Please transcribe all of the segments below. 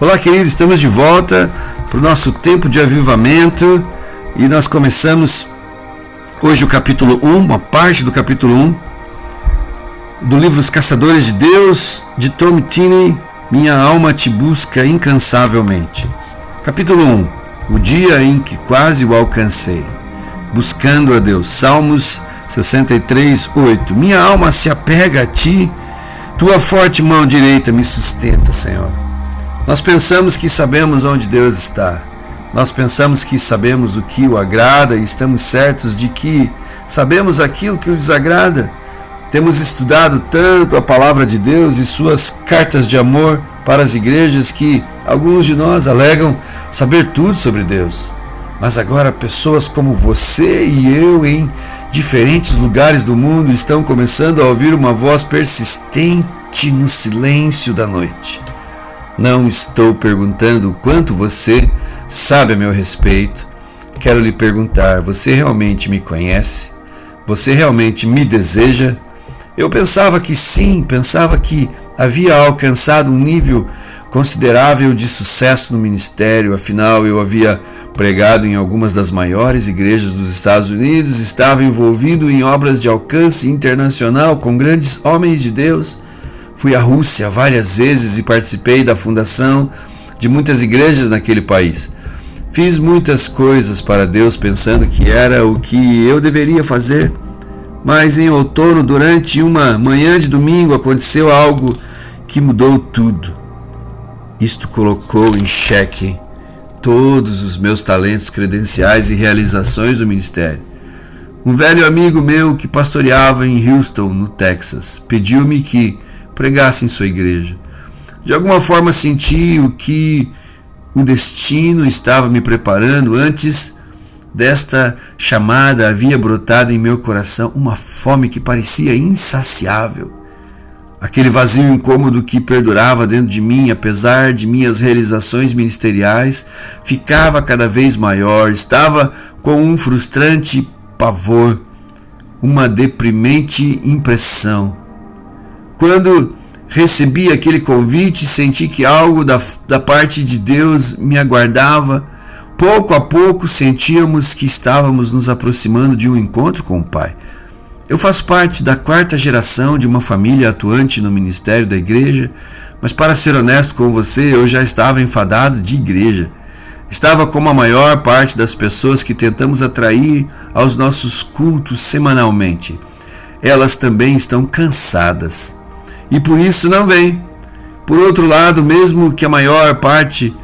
Olá, queridos, estamos de volta para o nosso tempo de avivamento e nós começamos hoje o capítulo 1, uma parte do capítulo 1 do livro Os Caçadores de Deus, de Tom Tinney, Minha Alma Te Busca Incansavelmente. Capítulo 1, o dia em que quase o alcancei, buscando a Deus. Salmos 63, 8. Minha alma se apega a Ti, Tua forte mão direita me sustenta, Senhor. Nós pensamos que sabemos onde Deus está. Nós pensamos que sabemos o que o agrada e estamos certos de que sabemos aquilo que o desagrada. Temos estudado tanto a palavra de Deus e suas cartas de amor para as igrejas que alguns de nós alegam saber tudo sobre Deus. Mas agora pessoas como você e eu em diferentes lugares do mundo estão começando a ouvir uma voz persistente no silêncio da noite. Não estou perguntando o quanto você sabe a meu respeito. Quero lhe perguntar, você realmente me conhece? Você realmente me deseja? Eu pensava que sim, pensava que havia alcançado um nível considerável de sucesso no ministério, afinal eu havia pregado em algumas das maiores igrejas dos Estados Unidos, estava envolvido em obras de alcance internacional com grandes homens de Deus. Fui à Rússia várias vezes e participei da fundação de muitas igrejas naquele país. Fiz muitas coisas para Deus pensando que era o que eu deveria fazer. Mas em outono, durante uma manhã de domingo, aconteceu algo que mudou tudo. Isto colocou em xeque todos os meus talentos, credenciais e realizações do ministério. Um velho amigo meu que pastoreava em Houston, no Texas, pediu-me que pregasse em sua igreja. De alguma forma senti o que o destino estava me preparando. Antes desta chamada havia brotado em meu coração uma fome que parecia insaciável. Aquele vazio incômodo que perdurava dentro de mim, apesar de minhas realizações ministeriais, ficava cada vez maior. Estava com um frustrante pavor, uma deprimente impressão. Quando recebi aquele convite, senti que algo da parte de Deus me aguardava. Pouco a pouco sentíamos que estávamos nos aproximando de um encontro com o Pai. Eu faço parte da 4ª geração de uma família atuante no ministério da igreja, mas para ser honesto com você, eu já estava enfadado de igreja. Estava como a maior parte das pessoas que tentamos atrair aos nossos cultos semanalmente. Elas também estão cansadas e por isso não vêm. Por outro lado, mesmo que a maior parte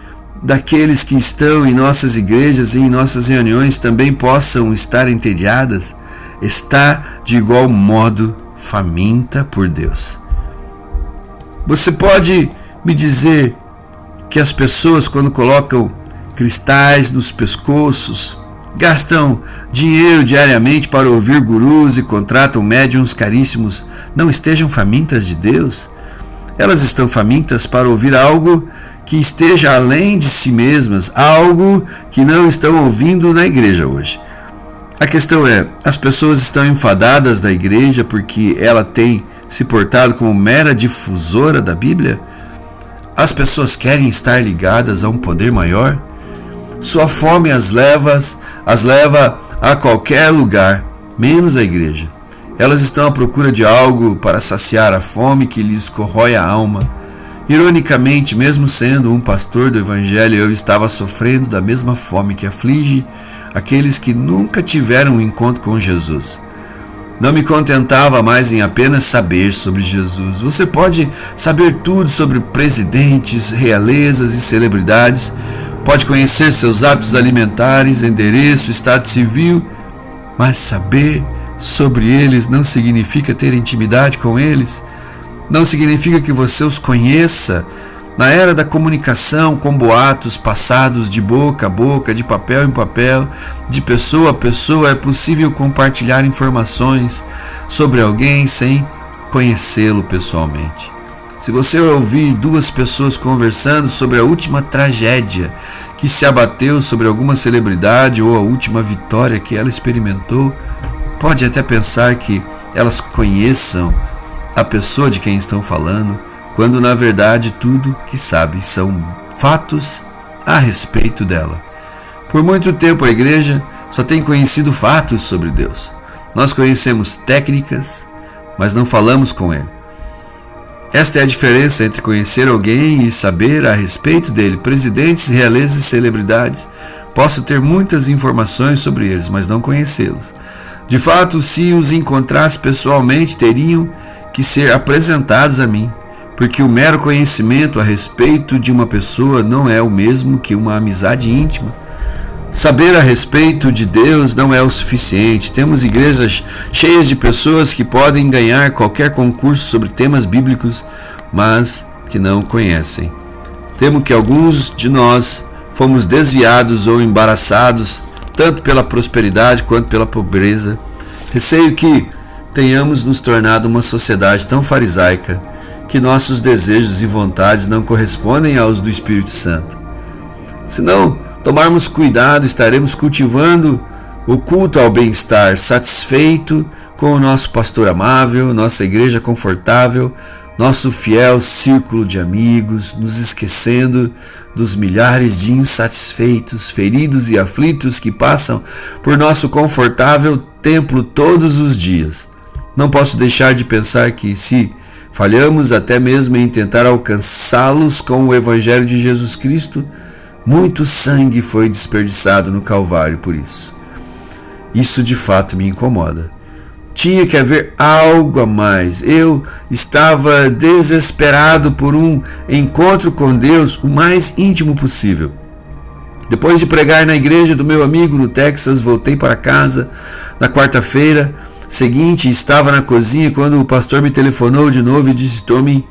daqueles que estão em nossas igrejas e em nossas reuniões também possam estar entediadas, está de igual modo faminta por Deus. Você pode me dizer que as pessoas, quando colocam cristais nos pescoços, gastam dinheiro diariamente para ouvir gurus e contratam médiuns caríssimos, não estejam famintas de Deus? Elas estão famintas para ouvir algo que esteja além de si mesmas, algo que não estão ouvindo na igreja hoje. A questão é, as pessoas estão enfadadas da igreja porque ela tem se portado como mera difusora da Bíblia? As pessoas querem estar ligadas a um poder maior? Sua fome as leva a qualquer lugar, menos a igreja. Elas estão à procura de algo para saciar a fome que lhes corrói a alma. Ironicamente, mesmo sendo um pastor do Evangelho, eu estava sofrendo da mesma fome que aflige aqueles que nunca tiveram um encontro com Jesus. Não me contentava mais em apenas saber sobre Jesus. Você pode saber tudo sobre presidentes, realezas e celebridades, pode conhecer seus hábitos alimentares, endereço, estado civil, mas saber sobre eles não significa ter intimidade com eles. Não significa que você os conheça. Na era da comunicação, com boatos passados de boca a boca, de papel em papel, de pessoa a pessoa, é possível compartilhar informações sobre alguém sem conhecê-lo pessoalmente. Se você ouvir 2 pessoas conversando sobre a última tragédia que se abateu sobre alguma celebridade ou a última vitória que ela experimentou, pode até pensar que elas conheçam a pessoa de quem estão falando, quando na verdade tudo que sabem são fatos a respeito dela. Por muito tempo a igreja só tem conhecido fatos sobre Deus. Nós conhecemos técnicas, mas não falamos com Ele. Esta é a diferença entre conhecer alguém e saber a respeito dele. Presidentes, realezas e celebridades, posso ter muitas informações sobre eles, mas não conhecê-los. De fato, se os encontrasse pessoalmente, teriam que ser apresentados a mim, porque o mero conhecimento a respeito de uma pessoa não é o mesmo que uma amizade íntima. Saber a respeito de Deus não é o suficiente. Temos igrejas cheias de pessoas que podem ganhar qualquer concurso sobre temas bíblicos, mas que não conhecem. Temo que alguns de nós fomos desviados ou embaraçados, tanto pela prosperidade quanto pela pobreza. Receio que tenhamos nos tornado uma sociedade tão farisaica que nossos desejos e vontades não correspondem aos do Espírito Santo. Se não tomarmos cuidado, estaremos cultivando o culto ao bem-estar, satisfeito com o nosso pastor amável, nossa igreja confortável, nosso fiel círculo de amigos, nos esquecendo dos milhares de insatisfeitos, feridos e aflitos que passam por nosso confortável templo todos os dias. Não posso deixar de pensar que, se falhamos até mesmo em tentar alcançá-los com o Evangelho de Jesus Cristo, muito sangue foi desperdiçado no Calvário por isso. Isso de fato me incomoda. Tinha que haver algo a mais. Eu estava desesperado por um encontro com Deus o mais íntimo possível. Depois de pregar na igreja do meu amigo no Texas, voltei para casa na quarta-feira seguinte. Estava na cozinha quando o pastor me telefonou de novo e disse: Tommy,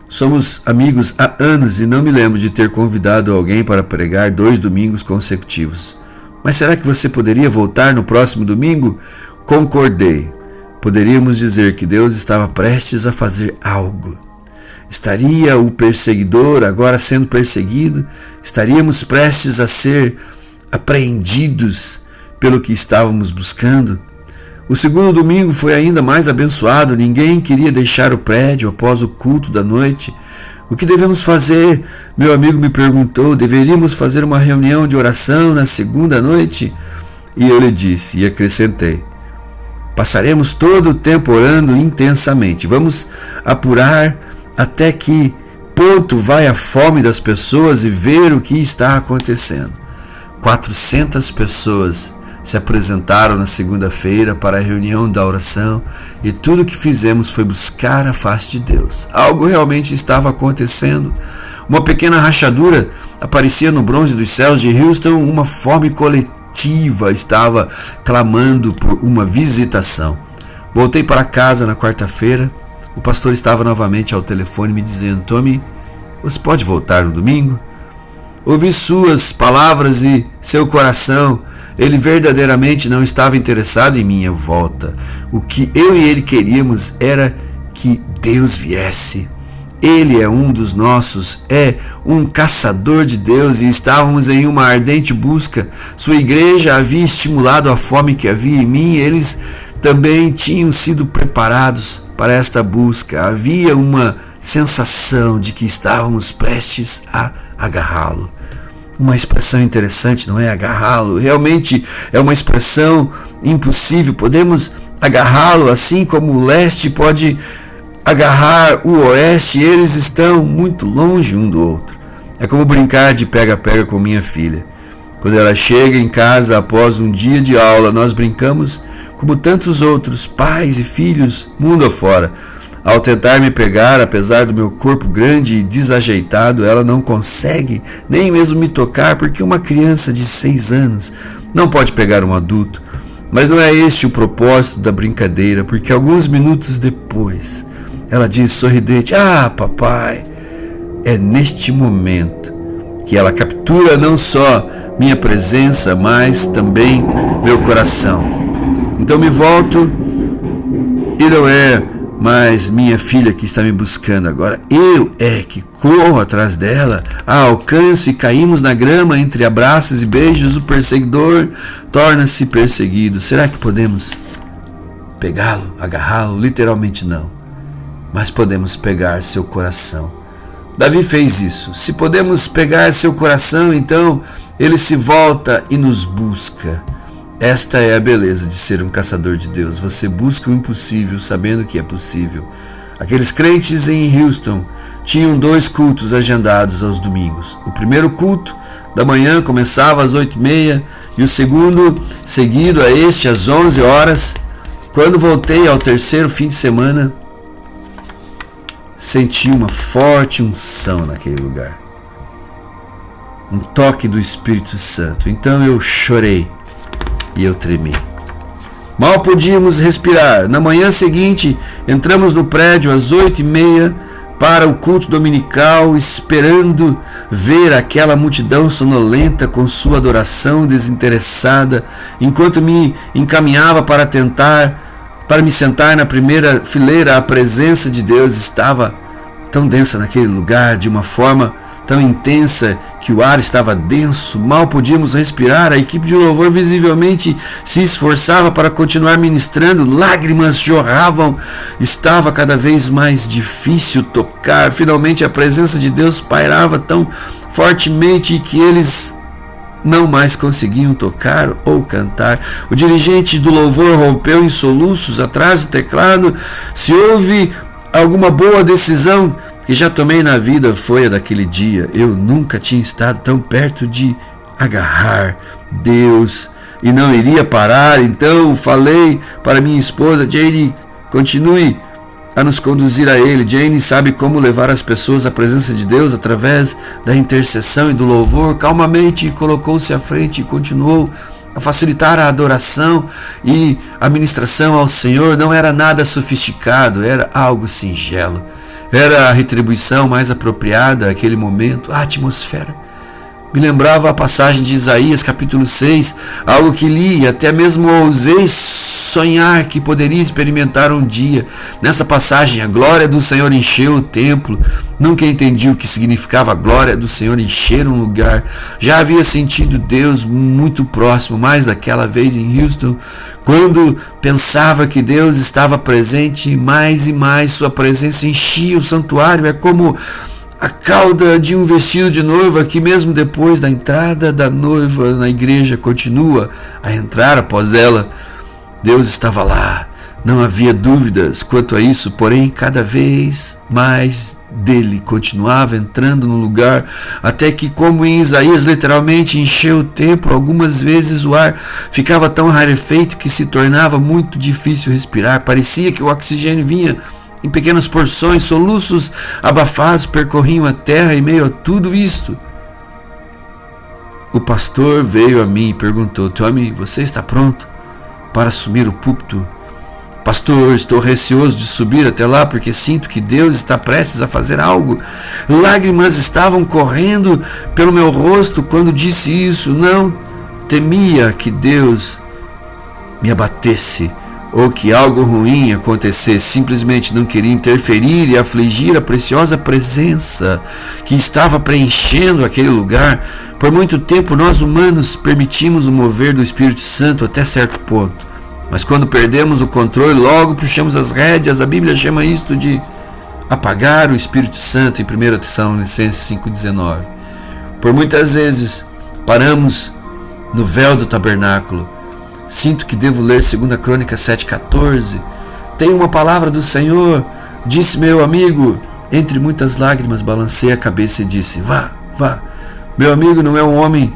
somos amigos há anos e não me lembro de ter convidado alguém para pregar 2 domingos consecutivos. Mas será que você poderia voltar no próximo domingo? Concordei. Poderíamos dizer que Deus estava prestes a fazer algo. Estaria o perseguidor agora sendo perseguido? Estaríamos prestes a ser apreendidos pelo que estávamos buscando? O segundo domingo foi ainda mais abençoado. Ninguém queria deixar o prédio após o culto da noite. O que devemos fazer? Meu amigo me perguntou. Deveríamos fazer uma reunião de oração na segunda noite? E eu lhe disse e acrescentei: passaremos todo o tempo orando intensamente. Vamos apurar até que ponto vai a fome das pessoas e ver o que está acontecendo. 400 pessoas se apresentaram na segunda-feira para a reunião da oração e tudo o que fizemos foi buscar a face de Deus. Algo realmente estava acontecendo. Uma pequena rachadura aparecia no bronze dos céus de Houston. Uma fome coletiva estava clamando por uma visitação. Voltei para casa na quarta-feira. O pastor estava novamente ao telefone me dizendo: Tommy, você pode voltar no domingo? Ouvi suas palavras e seu coração. Ele verdadeiramente não estava interessado em minha volta. O que eu e ele queríamos era que Deus viesse. Ele é um dos nossos, é um caçador de Deus, e estávamos em uma ardente busca. Sua igreja havia estimulado a fome que havia em mim, eles também tinham sido preparados para esta busca. Havia uma sensação de que estávamos prestes a agarrá-lo. Uma expressão interessante, não é? Agarrá-lo. Realmente é uma expressão impossível. Podemos agarrá-lo assim como o leste pode agarrar o oeste. Eles estão muito longe um do outro. É como brincar de pega-pega com minha filha. Quando ela chega em casa após um dia de aula, nós brincamos como tantos outros pais e filhos mundo afora. Ao tentar me pegar, apesar do meu corpo grande e desajeitado, ela não consegue nem mesmo me tocar, porque uma criança de 6 anos não pode pegar um adulto. Mas não é este o propósito da brincadeira, porque alguns minutos depois ela diz sorridente: Ah, papai! É neste momento que ela captura não só minha presença, mas também meu coração. Então me volto e não é mais minha filha que está me buscando agora. Eu é que corro atrás dela, a alcanço, e caímos na grama entre abraços e beijos. O perseguidor torna-se perseguido. Será que podemos pegá-lo, agarrá-lo? Literalmente não. Mas podemos pegar seu coração. Davi fez isso. Se podemos pegar seu coração, então ele se volta e nos busca. Esta é a beleza de ser um caçador de Deus. Você busca o impossível sabendo que é possível. Aqueles crentes em Houston tinham 2 cultos agendados aos domingos. O primeiro culto da manhã começava às 8h30 e o segundo, seguido a este, às 11 horas. Quando voltei ao terceiro fim de semana, senti uma forte unção naquele lugar. Um toque do Espírito Santo. Então eu chorei e eu tremi. Mal podíamos respirar. Na manhã seguinte, entramos no prédio às 8h30 para o culto dominical, esperando ver aquela multidão sonolenta com sua adoração desinteressada, enquanto me encaminhava para me sentar na primeira fileira. A presença de Deus estava tão densa naquele lugar, de uma forma tão intensa que o ar estava denso, mal podíamos respirar. A equipe de louvor visivelmente se esforçava para continuar ministrando, lágrimas jorravam, estava cada vez mais difícil tocar. Finalmente a presença de Deus pairava tão fortemente que eles não mais conseguiam tocar ou cantar. O dirigente do louvor rompeu em soluços atrás do teclado. Se houve alguma boa decisão que já tomei na vida, foi a daquele dia. Eu nunca tinha estado tão perto de agarrar Deus e não iria parar. Então falei para minha esposa: Jane, continue a nos conduzir a Ele. Jane sabe como levar as pessoas à presença de Deus através da intercessão e do louvor. Calmamente colocou-se à frente e continuou a facilitar a adoração e a ministração ao Senhor. Não era nada sofisticado, era algo singelo. Era a retribuição mais apropriada àquele momento. A atmosfera me lembrava a passagem de Isaías capítulo 6, algo que li e até mesmo ousei sonhar que poderia experimentar um dia. Nessa passagem, a glória do Senhor encheu o templo. Nunca entendi o que significava a glória do Senhor encher um lugar. Já havia sentido Deus muito próximo, mas daquela vez em Houston, quando pensava que Deus estava presente, mais e mais sua presença enchia o santuário. É como a cauda de um vestido de noiva que mesmo depois da entrada da noiva na igreja continua a entrar após ela. Deus estava lá, não havia dúvidas quanto a isso, porém cada vez mais dele continuava entrando no lugar, até que, como em Isaías, literalmente encheu o templo. Algumas vezes o ar ficava tão rarefeito que se tornava muito difícil respirar. Parecia que o oxigênio vinha em pequenas porções. Soluços abafados percorriam a terra. Em meio a tudo isto, o pastor veio a mim e perguntou: Tommy, você está pronto para assumir o púlpito? Pastor, estou receoso de subir até lá porque sinto que Deus está prestes a fazer algo. Lágrimas estavam correndo pelo meu rosto quando disse isso. Não temia que Deus me abatesse ou que algo ruim acontecesse. Simplesmente não queria interferir e afligir a preciosa presença que estava preenchendo aquele lugar. Por muito tempo nós humanos permitimos o mover do Espírito Santo até certo ponto, mas quando perdemos o controle, logo puxamos as rédeas. A Bíblia chama isto de apagar o Espírito Santo em 1 Tessalonicenses 5,19. Por muitas vezes paramos no véu do tabernáculo. Sinto que devo ler 2 Crônicas 7,14. Tenho uma palavra do Senhor, disse meu amigo. Entre muitas lágrimas balancei a cabeça e disse: vá, vá. Meu amigo não é um homem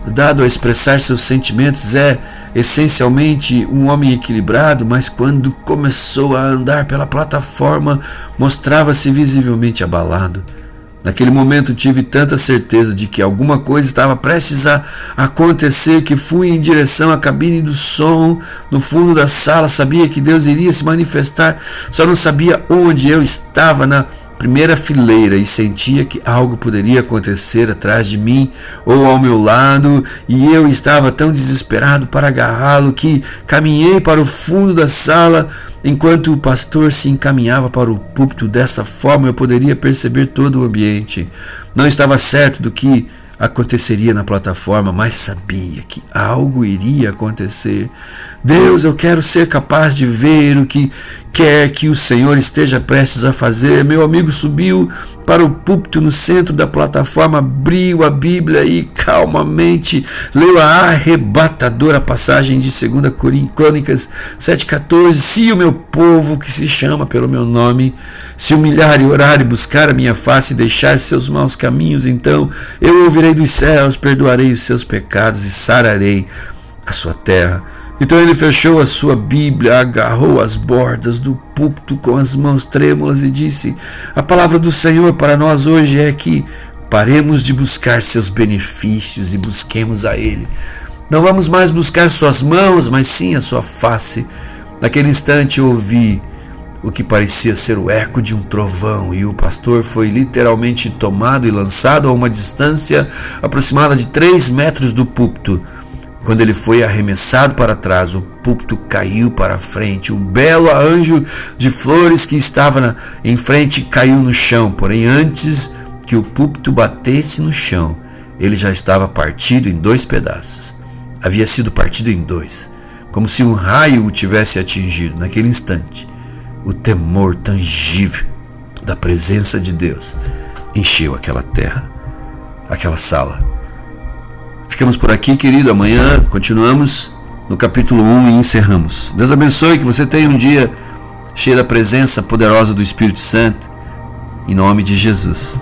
dado a expressar seus sentimentos, é essencialmente um homem equilibrado, mas quando começou a andar pela plataforma, mostrava-se visivelmente abalado. Naquele momento tive tanta certeza de que alguma coisa estava prestes a acontecer que fui em direção à cabine do som no fundo da sala. Sabia que Deus iria se manifestar, só não sabia onde. Eu estava na primeira fileira e sentia que algo poderia acontecer atrás de mim ou ao meu lado, e eu estava tão desesperado para agarrá-lo que caminhei para o fundo da sala. Enquanto o pastor se encaminhava para o púlpito, dessa forma eu poderia perceber todo o ambiente. Não estava certo do que aconteceria na plataforma, mas sabia que algo iria acontecer. Deus, eu quero ser capaz de ver o que quer que o Senhor esteja prestes a fazer. Meu amigo subiu para o púlpito no centro da plataforma, abriu a Bíblia e calmamente leu a arrebatadora passagem de 2 Crônicas 7,14. Se o meu povo, que se chama pelo meu nome, se humilhar e orar e buscar a minha face e deixar seus maus caminhos, então eu ouvirei dos céus, perdoarei os seus pecados e sararei a sua terra. Então ele fechou a sua Bíblia, agarrou as bordas do púlpito com as mãos trêmulas e disse: a palavra do Senhor para nós hoje é que paremos de buscar seus benefícios e busquemos a Ele. Não vamos mais buscar suas mãos, mas sim a sua face. Naquele instante ouvi o que parecia ser o eco de um trovão, e o pastor foi literalmente tomado e lançado a uma distância aproximada de 3 metros do púlpito. Quando ele foi arremessado para trás, o púlpito caiu para frente. O belo arranjo de flores que estava em frente caiu no chão. Porém, antes que o púlpito batesse no chão, ele já estava partido em 2 pedaços. Havia sido partido em 2, como se um raio o tivesse atingido. Naquele instante, o temor tangível da presença de Deus encheu aquela terra, aquela sala. Ficamos por aqui, querido. Amanhã continuamos no capítulo 1 e encerramos. Deus abençoe, que você tenha um dia cheio da presença poderosa do Espírito Santo, em nome de Jesus.